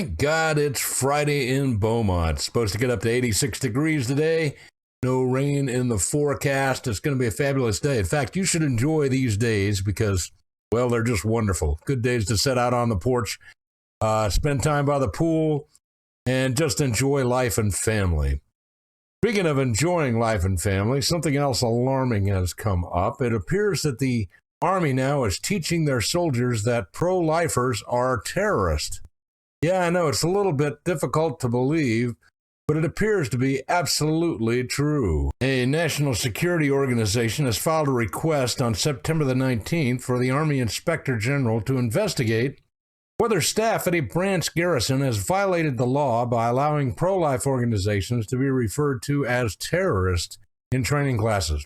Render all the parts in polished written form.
Thank God it's Friday in Beaumont. It's supposed to get up to 86 degrees today. No rain in the forecast. It's going to be a fabulous day. In fact, you should enjoy these days because, well, they're just wonderful. Good days to sit out on the porch, spend time by the pool, and just enjoy life and family. Speaking of enjoying life and family, something else alarming has come up. It appears that the Army now is teaching their soldiers that pro-lifers are terrorists. Yeah, I know it's a little bit difficult to believe, but it appears to be absolutely true. A national security organization has filed a request on September the 19th for the Army Inspector General to investigate whether staff at a branch garrison has violated the law by allowing pro-life organizations to be referred to as terrorists in training classes.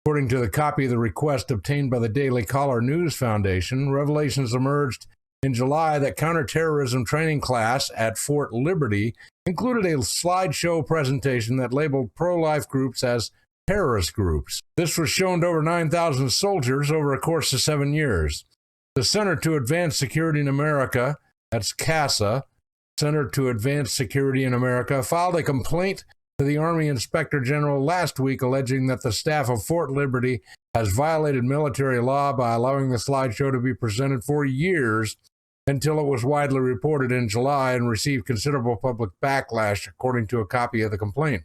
According to the copy of the request obtained by the Daily Caller News Foundation, revelations emerged in July that counterterrorism training class at Fort Liberty included a slideshow presentation that labeled pro-life groups as terrorist groups. This was shown to over 9,000 soldiers over a course of 7 years. The Center to Advance Security in America, that's CASA, Center to Advance Security in America, filed a complaint to the Army Inspector General last week alleging that the staff of Fort Liberty has violated military law by allowing the slideshow to be presented for years until it was widely reported in July and received considerable public backlash, according to a copy of the complaint.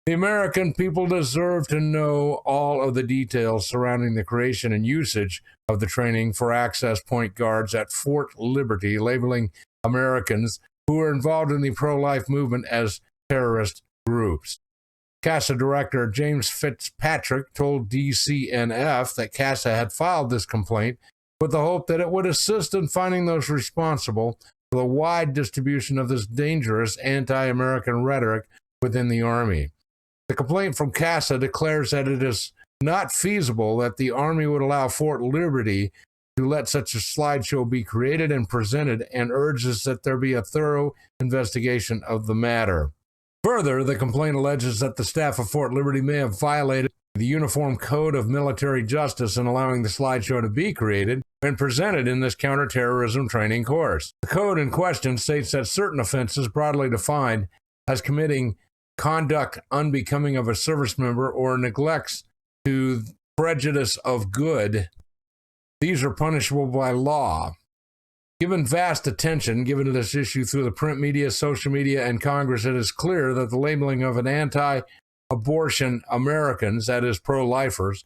The American people deserve to know all of the details surrounding the creation and usage of the training for access point guards at Fort Liberty, labeling Americans who are involved in the pro-life movement as terrorist groups. CASA Director James Fitzpatrick told DCNF that CASA had filed this complaint with the hope that it would assist in finding those responsible for the wide distribution of this dangerous anti-American rhetoric within the Army. The complaint from CASA declares that it is not feasible that the Army would allow Fort Liberty to let such a slideshow be created and presented, and urges that there be a thorough investigation of the matter. Further, the complaint alleges that the staff of Fort Liberty may have violated the Uniform Code of Military Justice in allowing the slideshow to be created and presented in this counterterrorism training course. The code in question states that certain offenses, broadly defined as committing conduct unbecoming of a service member or neglects to prejudice of good, these are punishable by law. Given vast attention given to this issue through the print media, social media, and Congress, it is clear that the labeling of an anti-abortion Americans, that is pro-lifers,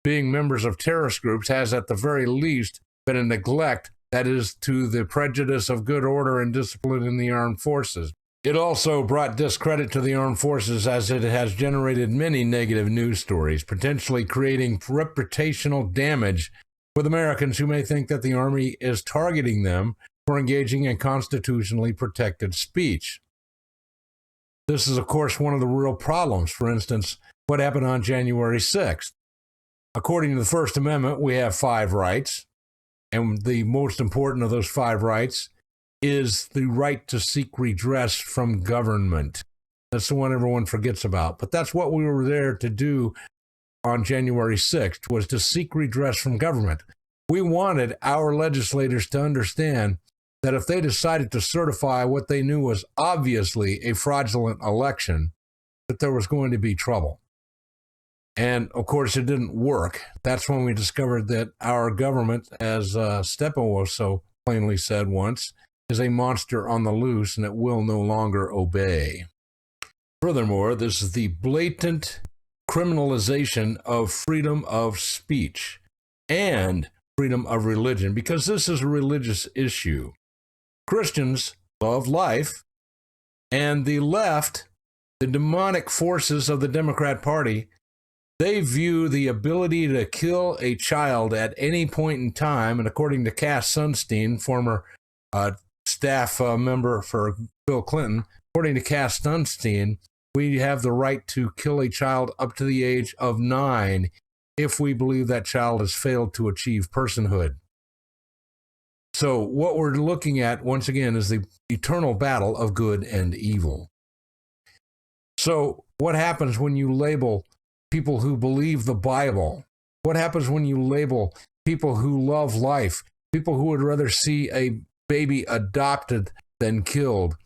being members of terrorist groups has at the very least been a neglect, that is, to the prejudice of good order and discipline in the armed forces. It also brought discredit to the armed forces as it has generated many negative news stories, potentially creating reputational damage with Americans who may think that the Army is targeting them for engaging in constitutionally protected speech. This is, of course, one of the real problems. For instance, what happened on January 6th? According to the First Amendment, we have 5 rights, and the most important of those 5 rights is the right to seek redress from government. That's the one everyone forgets about. But that's what we were there to do on January 6th, was to seek redress from government. We wanted our legislators to understand that if they decided to certify what they knew was obviously a fraudulent election, that there was going to be trouble. And of course, it didn't work. That's when we discovered that our government, as Steppenwolf so plainly said once, is a monster on the loose and it will no longer obey. Furthermore, this is the blatant criminalization of freedom of speech and freedom of religion, because this is a religious issue. Christians love life, and the left, the demonic forces of the Democrat Party, they view the ability to kill a child at any point in time, and according to Cass Sunstein, former staff member for Bill Clinton, according to Cass Sunstein, we have the right to kill a child up to the age of 9 if we believe that child has failed to achieve personhood. So what we're looking at, once again, is the eternal battle of good and evil. So what happens when you label people who believe the Bible? What happens when you label people who love life, people who would rather see a baby adopted then killed.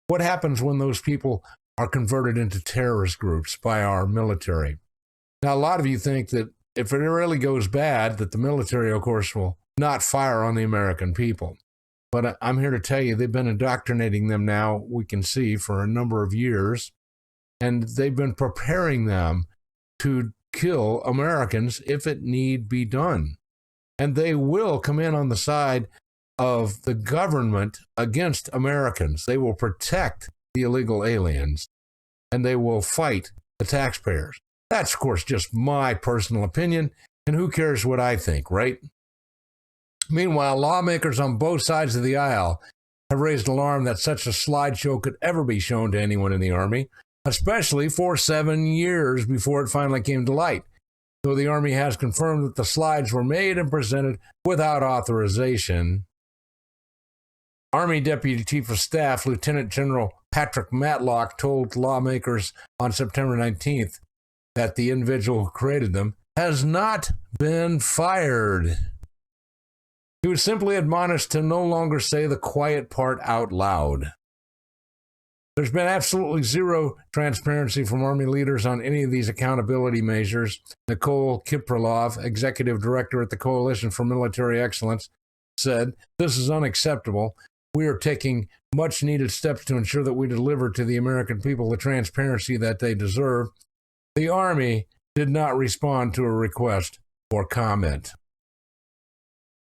What happens when those people are converted into terrorist groups by our military? Now, a lot of you think that if it really goes bad, that the military, of course, will not fire on the American people. But I'm here to tell you, they've been indoctrinating them now, we can see, for a number of years. And they've been preparing them to kill Americans if it need be done. And they will come in on the side of the government against Americans. They will protect the illegal aliens, and they will fight the taxpayers. That's, of course, just my personal opinion, and who cares what I think, right? Meanwhile, lawmakers on both sides of the aisle have raised alarm that such a slideshow could ever be shown to anyone in the Army, especially for 7 years before it finally came to light, though the Army has confirmed that the slides were made and presented without authorization. Army Deputy Chief of Staff Lieutenant General Patrick Matlock told lawmakers on September 19th that the individual who created them has not been fired. He was simply admonished to no longer say the quiet part out loud. There's been absolutely zero transparency from Army leaders on any of these accountability measures. Nicole Kipralov, executive director at the Coalition for Military Excellence, said, "This is unacceptable. We are taking much needed steps to ensure that we deliver to the American people the transparency that they deserve." The Army did not respond to a request for comment.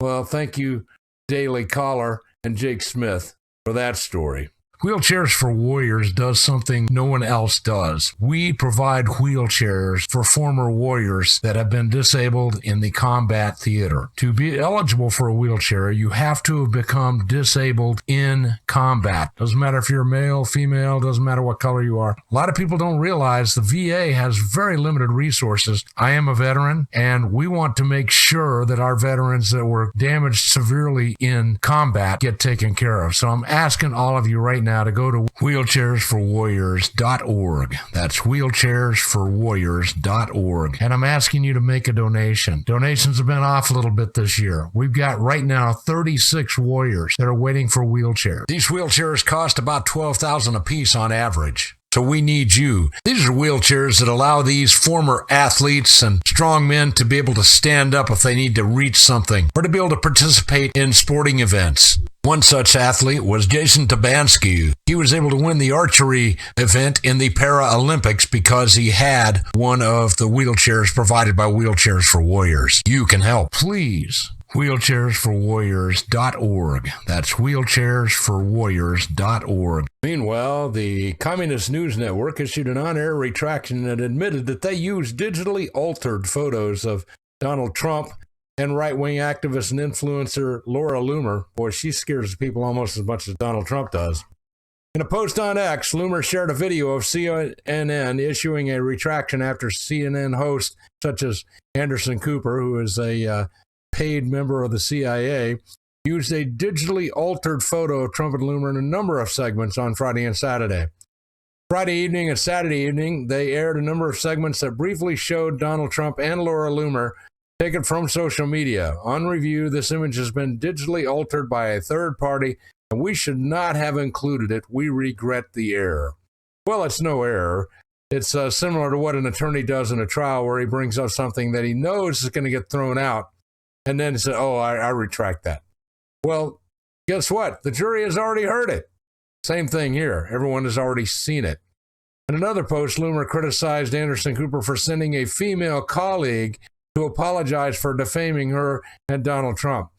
Well, thank you, Daily Caller and Jake Smith, for that story. Wheelchairs for Warriors does something no one else does. We provide wheelchairs for former warriors that have been disabled in the combat theater. To be eligible for a wheelchair, you have to have become disabled in combat. Doesn't matter if you're male, female, doesn't matter what color you are. A lot of people don't realize the VA has very limited resources. I am a veteran, and we want to make sure that our veterans that were damaged severely in combat get taken care of. So I'm asking all of you right now to go to wheelchairsforwarriors.org. That's wheelchairsforwarriors.org. And I'm asking you to make a donation. Donations have been off a little bit this year. We've got right now 36 warriors that are waiting for wheelchairs. These wheelchairs cost about $12,000 a piece on average. So we need you. These are wheelchairs that allow these former athletes and strong men to be able to stand up if they need to reach something or to be able to participate in sporting events. One such athlete was Jason Tabansky. He was able to win the archery event in the Paralympics because he had one of the wheelchairs provided by Wheelchairs for Warriors. You can help. Please. wheelchairsforwarriors.org. That's wheelchairsforwarriors.org. Meanwhile, the Communist News Network issued an on-air retraction and admitted that they used digitally altered photos of Donald Trump and right-wing activist and influencer Laura Loomer. Boy, she scares people almost as much as Donald Trump does. In a post on X, Loomer shared a video of CNN issuing a retraction after CNN hosts such as Anderson Cooper, who is a paid member of the CIA, used a digitally altered photo of Trump and Loomer in a number of segments on Friday and Saturday. Friday evening and Saturday evening, they aired a number of segments that briefly showed Donald Trump and Laura Loomer taken from social media. On review, this image has been digitally altered by a third party, and we should not have included it. We regret the error. Well, it's no error. It's similar to what an attorney does in a trial where he brings up something that he knows is going to get thrown out, and then says, I retract that. Well, guess what? The jury has already heard it. Same thing here. Everyone has already seen it. In another post, Loomer criticized Anderson Cooper for sending a female colleague to apologize for defaming her and Donald Trump.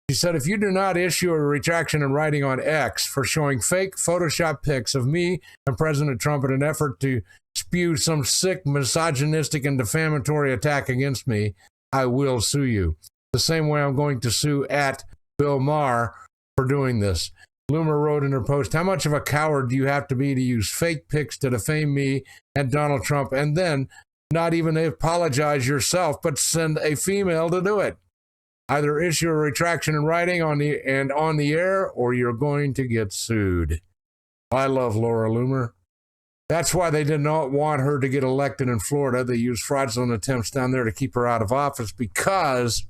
She said, "If you do not issue a retraction in writing on X for showing fake Photoshop pics of me and President Trump in an effort to spew some sick, misogynistic, and defamatory attack against me, I will sue you. The same way I'm going to sue at Bill Maher for doing this." Loomer wrote in her post, "How much of a coward do you have to be to use fake pics to defame me and Donald Trump and then not even apologize yourself, but send a female to do it? Either issue a retraction in writing on the air, or you're going to get sued." I love Laura Loomer. That's why they did not want her to get elected in Florida. They used fraudulent attempts down there to keep her out of office because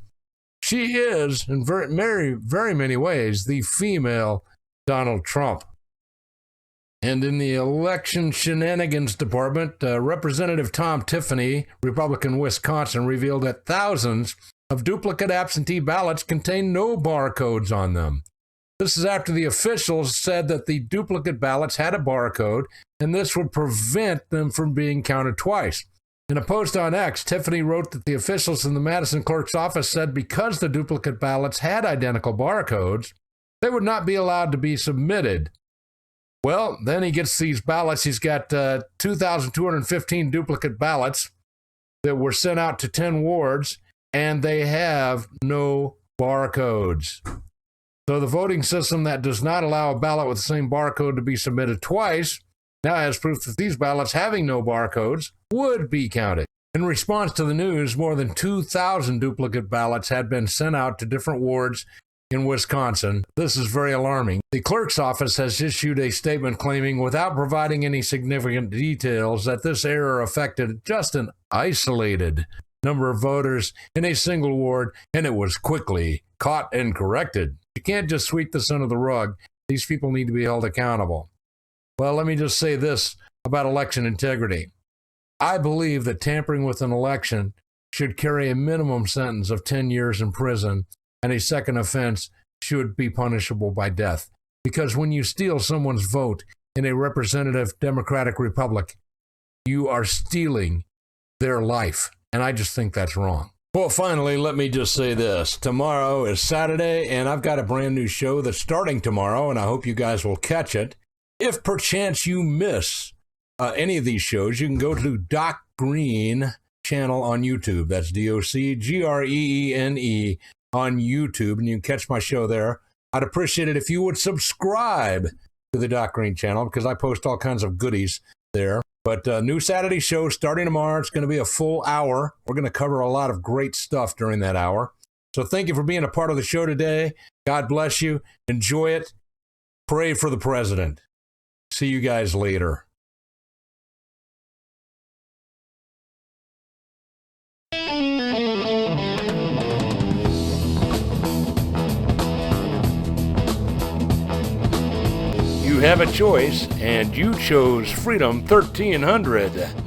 she is, in very, very many ways, the female Donald Trump. And in the election shenanigans department, Representative Tom Tiffany, Republican Wisconsin, revealed that thousands of duplicate absentee ballots contain no barcodes on them. This is after the officials said that the duplicate ballots had a barcode, and this would prevent them from being counted twice. In a post on X, Tiffany wrote that the officials in the Madison clerk's office said because the duplicate ballots had identical barcodes, they would not be allowed to be submitted. Well, then he gets these ballots. He's got 2,215 duplicate ballots that were sent out to 10 wards, and they have no barcodes. So the voting system that does not allow a ballot with the same barcode to be submitted twice now has proof that these ballots having no barcodes would be counted. In response to the news, more than 2,000 duplicate ballots had been sent out to different wards in Wisconsin. This is very alarming. The clerk's office has issued a statement claiming, without providing any significant details, that this error affected just an isolated number of voters in a single ward, and it was quickly caught and corrected. You can't just sweep this under the rug. These people need to be held accountable. Well, let me just say this about election integrity. I believe that tampering with an election should carry a minimum sentence of 10 years in prison, and a second offense should be punishable by death. Because when you steal someone's vote in a representative democratic republic, you are stealing their life. And I just think that's wrong. Well, finally, let me just say this. Tomorrow is Saturday, and I've got a brand new show that's starting tomorrow, and I hope you guys will catch it. If perchance you miss any of these shows, you can go to Doc Greene channel on YouTube. That's DOCGREENE on YouTube, and you can catch my show there. I'd appreciate it if you would subscribe to the Doc Greene channel because I post all kinds of goodies there. But new Saturday show starting tomorrow. It's going to be a full hour. We're going to cover a lot of great stuff during that hour. So thank you for being a part of the show today. God bless you. Enjoy it. Pray for the president. See you guys later. You have a choice, and you chose Freedom 1300.